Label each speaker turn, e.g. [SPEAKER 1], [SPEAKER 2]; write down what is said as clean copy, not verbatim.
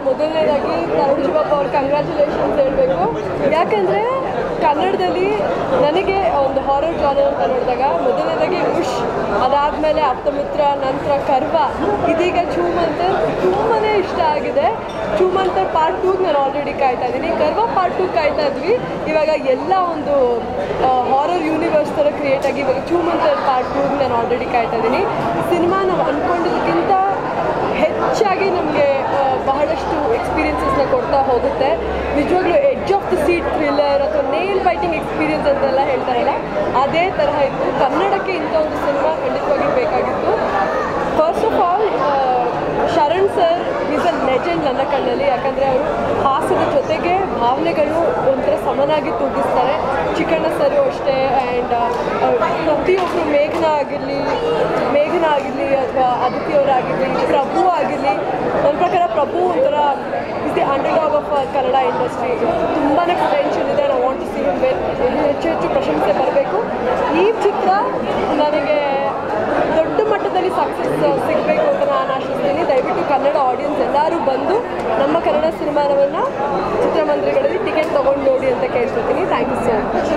[SPEAKER 1] ಮೊದಲನೇದಾಗಿ ತರುಣ್ ಶಿವಪ್ಪ ಅವ್ರ ಕಂಗ್ರ್ಯಾಚುಲೇಷನ್ಸ್ ಹೇಳಬೇಕು. ಯಾಕಂದರೆ ಕನ್ನಡದಲ್ಲಿ ನನಗೆ ಒಂದು ಹಾರರ್ ಜಾನರ್ ಅಂತ ನೋಡಿದಾಗ ಮೊದಲನೇದಾಗಿ ಉಷ್, ಅದಾದಮೇಲೆ ಆಪ್ತಮಿತ್ರ, ನಂತರ ಕರ್ವ, ಇದೀಗ ಛೂಮಂತರ್ ತುಂಬಾ ಇಷ್ಟ ಆಗಿದೆ. ಛೂಮಂತರ್ ಪಾರ್ಟ್ 2 ನಾನು ಆಲ್ರೆಡಿ ಕಾಯ್ತಾ ಇದ್ದೀನಿ. ಕರ್ವ ಪಾರ್ಟ್ 2 ಕಾಯ್ತಾ ಇದ್ವಿ. ಇವಾಗ ಎಲ್ಲ ಒಂದು ಹಾರರ್ ಯೂನಿವರ್ಸ್ ಥರ ಕ್ರಿಯೇಟ್ ಆಗಿ ಇವಾಗ ಛೂಮಂತರ್ ಪಾರ್ಟ್ 2 ನಾನು ಆಲ್ರೆಡಿ ಕಾಯ್ತಾ ಇದ್ದೀನಿ. ಸಿನಿಮಾ ನಾವು ಅಂದ್ಕೊಂಡಿದ್ದಕ್ಕಿಂತ ಹೆಚ್ಚಾಗಿ ನಮಗೆ ಬಹಳಷ್ಟು ಎಕ್ಸ್ಪೀರಿಯನ್ಸಸ್ನ ಕೊಡ್ತಾ ಹೋಗುತ್ತೆ. ನಿಜವಾಗ್ಲೂ edge of the seat thriller ಅಥವಾ ನೇಲ್ ಬೈಟಿಂಗ್ ಎಕ್ಸ್ಪೀರಿಯನ್ಸ್ ಅಂತೆಲ್ಲ ಹೇಳ್ತಾರಲ್ಲ, ಅದೇ ತರಹ ಇತ್ತು. ಕನ್ನಡಕ್ಕೆ ಇಂಥ ಒಂದು ಸಿನಿಮಾ ಖಂಡಿತವಾಗಿ ಬೇಕಾಗಿತ್ತು. First of all Sharan sir is a legend ನನ್ನ ಕಣ್ಣಲ್ಲಿ. ಯಾಕಂದರೆ ಅವರು ಹಾಸ್ಯದ ಜೊತೆಗೆ ಭಾವನೆಗಳು ಒಂಥರ ಸಮನಾಗಿ ತೂಗಿಸ್ತಾರೆ. ಚಿಕ್ಕಣ್ಣ ಸರು ಅಷ್ಟೇ. ಆ್ಯಂಡ್ ಪ್ರತಿಯೊಬ್ಬರು ಮೇಘನಾ ಆಗಿರಲಿ ಅಥವಾ ಅದಿತಿ ಅವರಾಗಿರಲಿ, ಪ್ರಭು ಆಗಿರಲಿ, ನನ್ನ ಪ್ರಕಾರ ಪ್ರಭು ಒಂಥರ is the underdog of Kannada industry. ತುಂಬಾ ಪೊಟೆನ್ಷಿಯಲ್ ಇದೆ. ನಾವು ವಾಂಟ್ ಟು ಸಿ ಹಿಮ್ ಹೆಚ್ಚು ಪ್ರಶಂಸೆ ಬರಬೇಕು. ಈ ಚಿತ್ರ ನನಗೆ ದೊಡ್ಡ ಮಟ್ಟದಲ್ಲಿ ಸಕ್ಸಸ್ ಸಿಗಬೇಕು ಅಂತ ನಾನು ಆಶಿಸ್ತೀನಿ. ದಯವಿಟ್ಟು ಕನ್ನಡ ಆಡಿಯನ್ಸ್ ಎಲ್ಲರೂ ಬಂದು ನಮ್ಮ ಕನ್ನಡ ಸಿನಿಮಾವನ್ನು ಚಿತ್ರಮಂದಿರಗಳಲ್ಲಿ ಟಿಕೆಟ್ ತೊಗೊಂಡು ನೋಡಿ ಅಂತ ಕೇಳ್ಕೊತೀನಿ. Thank you so much.